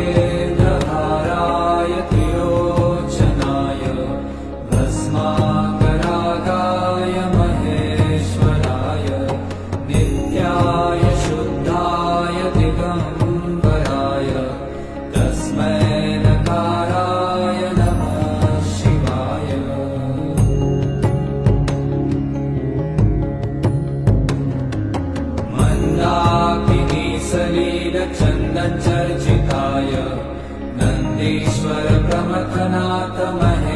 हाराय त्रिलोचनाय भस्माकरागाय महेश्वराय नित्याय शुद्धाय दिगम्बराय तस्मै नकाराय नमः शिवाय। मन्दाकिनी सलीलचन्दनचर्चिताय नन्दीश्वर प्रमथनाथ महे